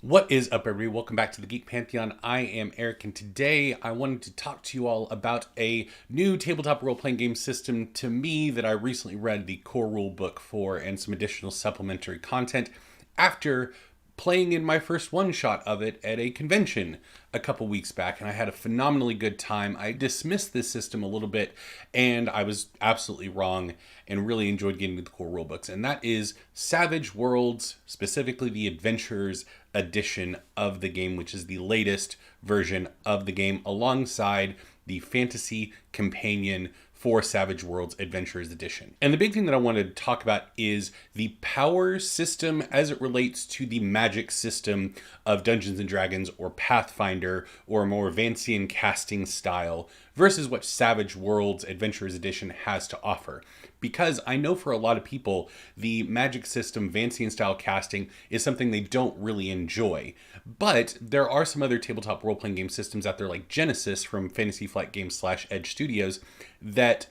What is up, everybody? Welcome back to the Geek Pantheon. I am Eric, and today I wanted to talk to you all about a new tabletop role-playing game system to me that I recently read the core rule book for and some additional supplementary content after playing in my first one-shot of it at a convention a couple weeks back, and I had a phenomenally good time. I dismissed this system a little bit, and I was absolutely wrong and really enjoyed getting to the core rulebooks, and that is Savage Worlds, specifically the Adventures edition of the game, which is the latest version of the game alongside the Fantasy Companion for Savage Worlds Adventures Edition. And the big thing that I wanted to talk about is the power system as it relates to the magic system of Dungeons and Dragons or Pathfinder or a more Vancian casting style versus what Savage Worlds Adventures Edition has to offer. Because I know for a lot of people, the magic system, Vancian style casting, is something they don't really enjoy. But there are some other tabletop role-playing game systems out there like Genesis from Fantasy Flight Games / Edge Studios that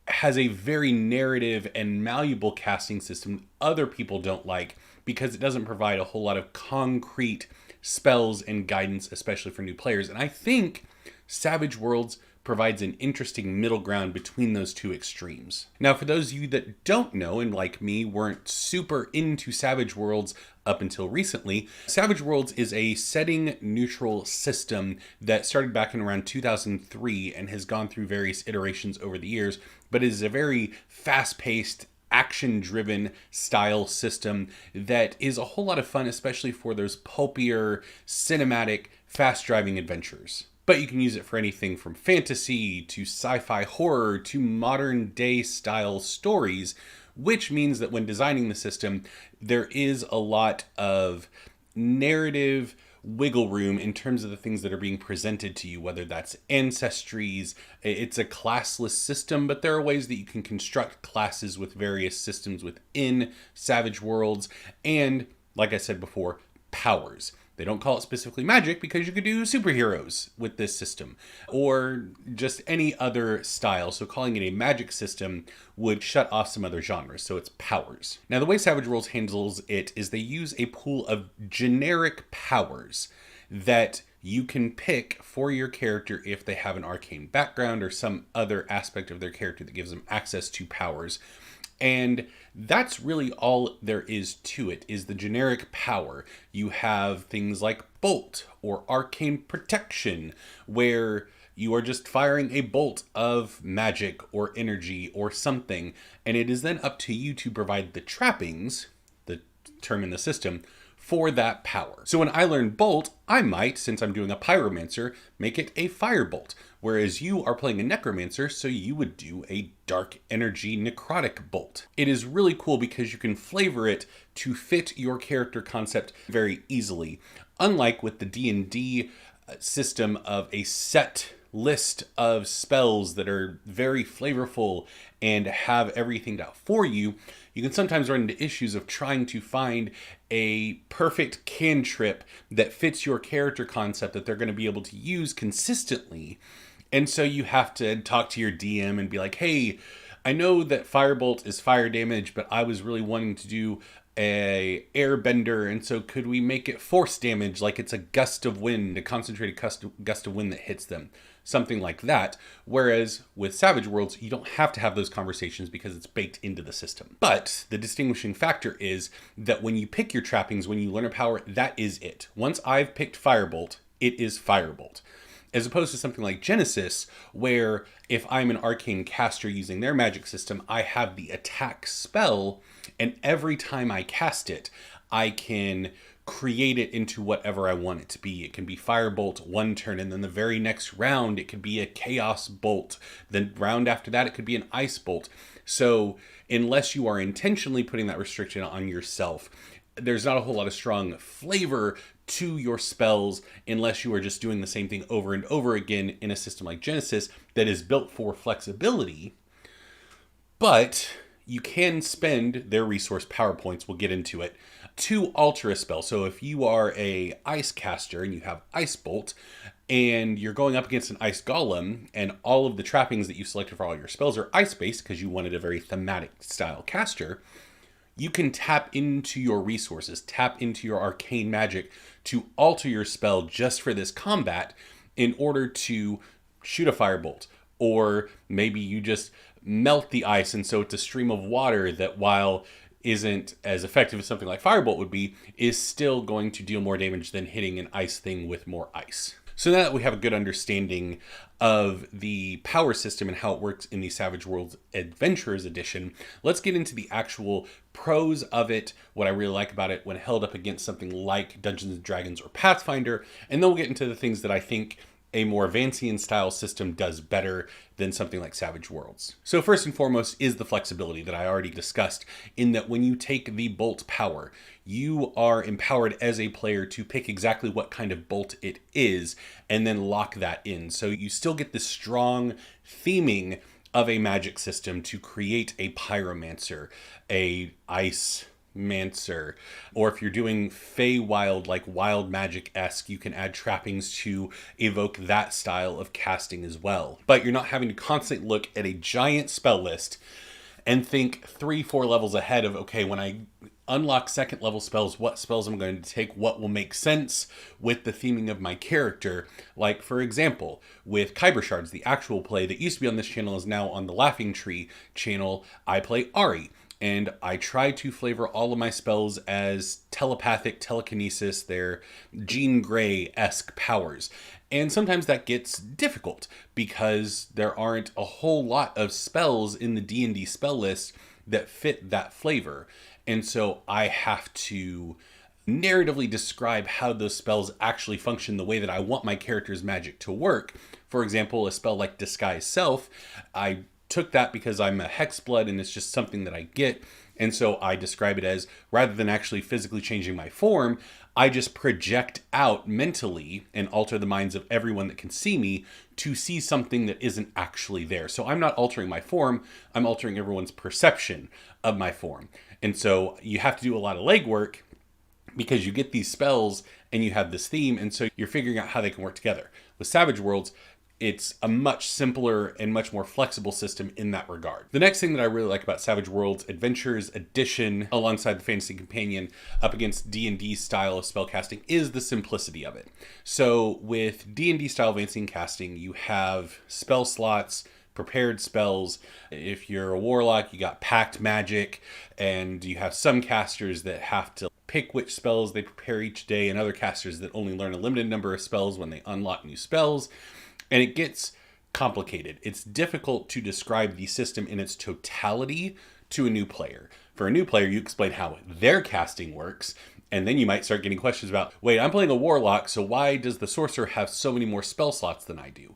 has a very narrative and malleable casting system other people don't like because it doesn't provide a whole lot of concrete spells and guidance, especially for new players. And I think Savage Worlds provides an interesting middle ground between those two extremes. Now, for those of you that don't know, and like me, weren't super into Savage Worlds up until recently, Savage Worlds is a setting neutral system that started back in around 2003 and has gone through various iterations over the years, but is a very fast-paced, action-driven style system that is a whole lot of fun, especially for those pulpier, cinematic, fast-driving adventures. But you can use it for anything from fantasy to sci-fi horror to modern day style stories, which means that when designing the system, there is a lot of narrative wiggle room in terms of the things that are being presented to you, whether that's ancestries. It's a classless system, but there are ways that you can construct classes with various systems within Savage Worlds, and like I said before, powers. They don't call it specifically magic because you could do superheroes with this system or just any other style. So calling it a magic system would shut off some other genres. So it's powers. Now, the way Savage Worlds handles it is they use a pool of generic powers that you can pick for your character if they have an arcane background or some other aspect of their character that gives them access to powers. And that's really all there is to it, is the generic power. You have things like Bolt or Arcane Protection, where you are just firing a bolt of magic or energy or something, and it is then up to you to provide the trappings, the term in the system, for that power. So when I learn Bolt, I might, since I'm doing a Pyromancer, make it a Firebolt. Whereas you are playing a Necromancer, so you would do a Dark Energy Necrotic Bolt. It is really cool because you can flavor it to fit your character concept very easily. Unlike with the D&D system of a set list of spells that are very flavorful and have everything out for you, you can sometimes run into issues of trying to find a perfect cantrip that fits your character concept that they're going to be able to use consistently. And so you have to talk to your DM and be like, hey, I know that Firebolt is fire damage, but I was really wanting to do a airbender, and so could we make it force damage, like it's a gust of wind, a concentrated gust of wind that hits them, something like that. Whereas with Savage Worlds, you don't have to have those conversations because it's baked into the system. But the distinguishing factor is that when you pick your trappings, when you learn a power, that is it. Once I've picked Firebolt, it is Firebolt. As opposed to something like Genesis, where if I'm an arcane caster using their magic system, I have the attack spell, and every time I cast it, I can create it into whatever I want it to be. It can be Firebolt one turn, and then the very next round, it could be a Chaos Bolt. The round after that, it could be an Ice Bolt. So unless you are intentionally putting that restriction on yourself, there's not a whole lot of strong flavor to your spells unless you are just doing the same thing over and over again in a system like Genesis that is built for flexibility. But you can spend their resource power points, we'll get into it, to alter a spell. So if you are a ice caster and you have Ice Bolt and you're going up against an Ice Golem and all of the trappings that you selected for all your spells are ice-based because you wanted a very thematic style caster, you can tap into your resources, tap into your arcane magic to alter your spell just for this combat in order to shoot a firebolt. Or maybe you just melt the ice, and so it's a stream of water that, while isn't as effective as something like Firebolt would be, is still going to deal more damage than hitting an ice thing with more ice. So now that we have a good understanding of the power system and how it works in the Savage Worlds Adventurers Edition, let's get into the actual pros of it, what I really like about it when held up against something like Dungeons & Dragons or Pathfinder, and then we'll get into the things that I think a more Vancian style system does better than something like Savage Worlds. So first and foremost is the flexibility that I already discussed, in that when you take the bolt power, you are empowered as a player to pick exactly what kind of bolt it is and then lock that in. So you still get the strong theming of a magic system to create a pyromancer, a ice mancer, or if you're doing Feywild, like wild magic-esque, you can add trappings to evoke that style of casting as well. But you're not having to constantly look at a giant spell list and think 3-4 levels ahead of, okay, when I unlock second level spells, what spells I'm going to take, what will make sense with the theming of my character. Like, for example, with Kyber Shards, the actual play that used to be on this channel is now on the Laughing Tree channel, I play Ahri. And I try to flavor all of my spells as telepathic telekinesis, they're Jean Grey-esque powers. And sometimes that gets difficult because there aren't a whole lot of spells in the D&D spell list that fit that flavor. And so I have to narratively describe how those spells actually function the way that I want my character's magic to work. For example, a spell like Disguise Self, I took that because I'm a Hexblood and it's just something that I get. And so I describe it as, rather than actually physically changing my form, I just project out mentally and alter the minds of everyone that can see me to see something that isn't actually there. So I'm not altering my form, I'm altering everyone's perception of my form. And so you have to do a lot of legwork because you get these spells and you have this theme, and so you're figuring out how they can work together. With Savage Worlds, it's a much simpler and much more flexible system in that regard. The next thing that I really like about Savage Worlds Adventures Edition, alongside the Fantasy Companion, up against D&D style of spellcasting, is the simplicity of it. So with D&D style Vancian casting, you have spell slots, prepared spells. If you're a warlock, you got pact magic, and you have some casters that have to pick which spells they prepare each day, and other casters that only learn a limited number of spells when they unlock new spells. And it gets complicated. It's difficult to describe the system in its totality to a new player. For a new player, you explain how their casting works, and then you might start getting questions about, wait, I'm playing a warlock, so why does the sorcerer have so many more spell slots than I do?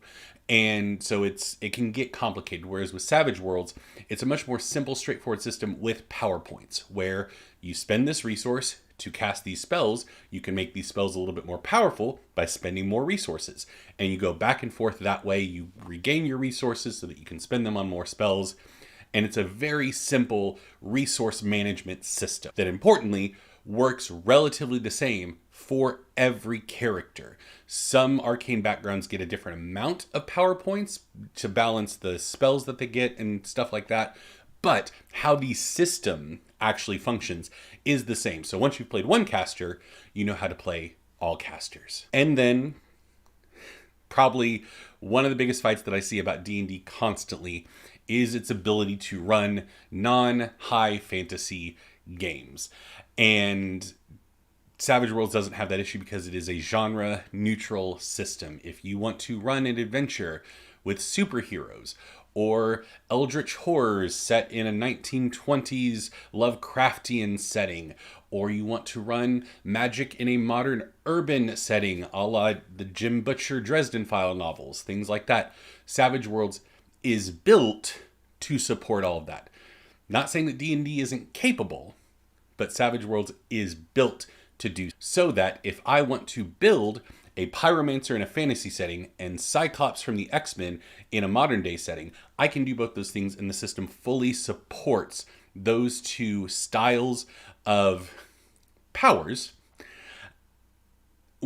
And so it can get complicated. Whereas with Savage Worlds, it's a much more simple, straightforward system with PowerPoints, where you spend this resource to cast these spells. You can make these spells a little bit more powerful by spending more resources. And you go back and forth that way. You regain your resources so that you can spend them on more spells. And it's a very simple resource management system that, importantly, works relatively the same for every character. Some arcane backgrounds get a different amount of power points to balance the spells that they get and stuff like that. But how the system actually functions is the same. So once you've played one caster, you know how to play all casters. And then probably one of the biggest fights that I see about D&D constantly is its ability to run non-high fantasy games. And Savage Worlds doesn't have that issue because it is a genre neutral system. If you want to run an adventure with superheroes or eldritch horrors set in a 1920s Lovecraftian setting, or you want to run magic in a modern urban setting, a la the Jim Butcher Dresden File novels, things like that, Savage Worlds is built to support all of that. Not saying that D&D isn't capable, but Savage Worlds is built to do so that if I want to build a pyromancer in a fantasy setting and Cyclops from the X-Men in a modern day setting, I can do both those things, and the system fully supports those two styles of powers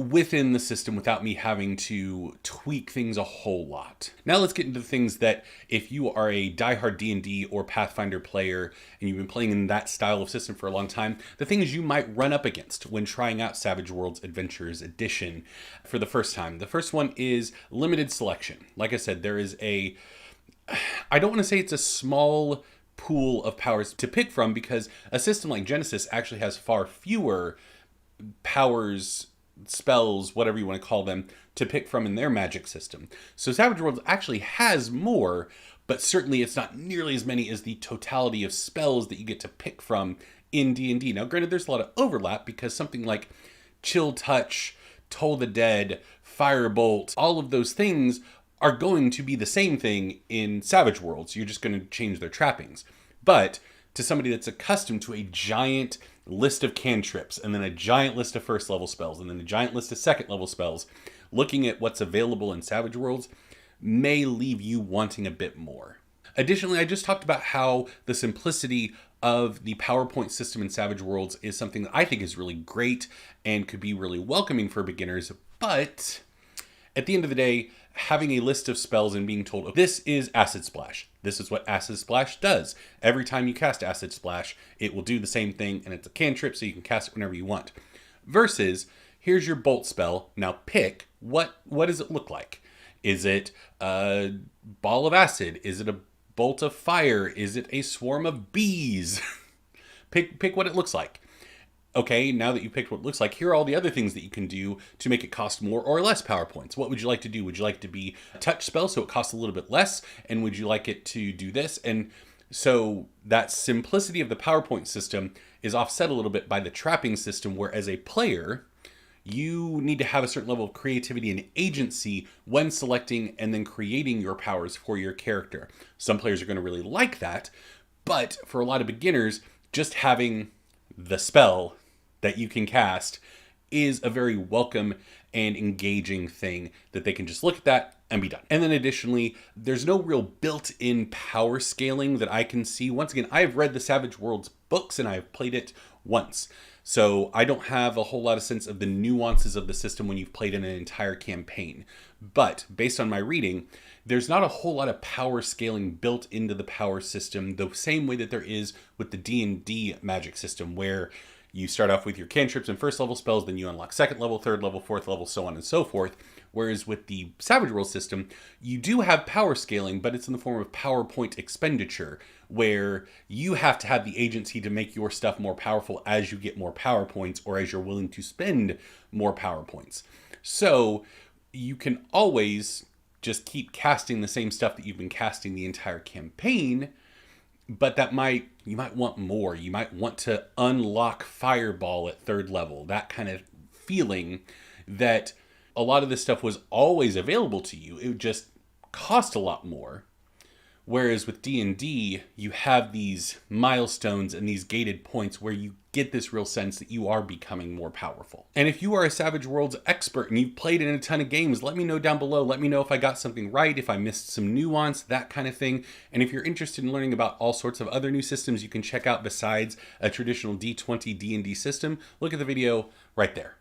within the system without me having to tweak things a whole lot. Now let's get into the things that if you are a diehard D&D or Pathfinder player and you've been playing in that style of system for a long time, the things you might run up against when trying out Savage Worlds Adventures Edition for the first time. The first one is limited selection. Like I said, there is I don't want to say it's a small pool of powers to pick from, because a system like Genesys actually has far fewer powers, spells, whatever you want to call them, to pick from in their magic system. So Savage Worlds actually has more, but certainly it's not nearly as many as the totality of spells that you get to pick from in D&D. Now, granted, there's a lot of overlap, because something like Chill Touch, Toll the Dead, Firebolt, all of those things are going to be the same thing in Savage Worlds. You're just going to change their trappings. But to somebody that's accustomed to a giant list of cantrips, and then a giant list of first level spells, and then a giant list of second level spells, looking at what's available in Savage Worlds may leave you wanting a bit more. Additionally, I just talked about how the simplicity of the PowerPoint system in Savage Worlds is something that I think is really great and could be really welcoming for beginners, but at the end of the day, having a list of spells and being told, this is Acid Splash. This is what Acid Splash does. Every time you cast Acid Splash, it will do the same thing, and it's a cantrip, so you can cast it whenever you want. Versus, here's your Bolt spell. Now pick, what does it look like? Is it a ball of acid? Is it a bolt of fire? Is it a swarm of bees? Pick what it looks like. Okay, now that you picked what it looks like, here are all the other things that you can do to make it cost more or less power points. What would you like to do? Would you like it to be a touch spell, so it costs a little bit less? And would you like it to do this? And so that simplicity of the PowerPoint system is offset a little bit by the trapping system, where as a player, you need to have a certain level of creativity and agency when selecting and then creating your powers for your character. Some players are going to really like that, but for a lot of beginners, just having the spell that you can cast is a very welcome and engaging thing that they can just look at that and be done. And then additionally, there's no real built-in power scaling that I can see. Once again, I've read the Savage Worlds books and I've played it once, so I don't have a whole lot of sense of the nuances of the system when you've played in an entire campaign. But based on my reading, there's not a whole lot of power scaling built into the power system, the same way that there is with the D&D magic system, where you start off with your cantrips and first level spells, then you unlock second level, third level, fourth level, so on and so forth. Whereas with the Savage Worlds system, you do have power scaling, but it's in the form of PowerPoint expenditure, where you have to have the agency to make your stuff more powerful as you get more power points, or as you're willing to spend more power points. So you can always just keep casting the same stuff that you've been casting the entire campaign, but you might want more. You might want to unlock Fireball at third level, that kind of feeling that a lot of this stuff was always available to you. It would just cost a lot more. Whereas with D&D, you have these milestones and these gated points where you get this real sense that you are becoming more powerful. And if you are a Savage Worlds expert and you've played in a ton of games, let me know down below. Let me know if I got something right, if I missed some nuance, that kind of thing. And if you're interested in learning about all sorts of other new systems you can check out besides a traditional D20 D&D system, look at the video right there.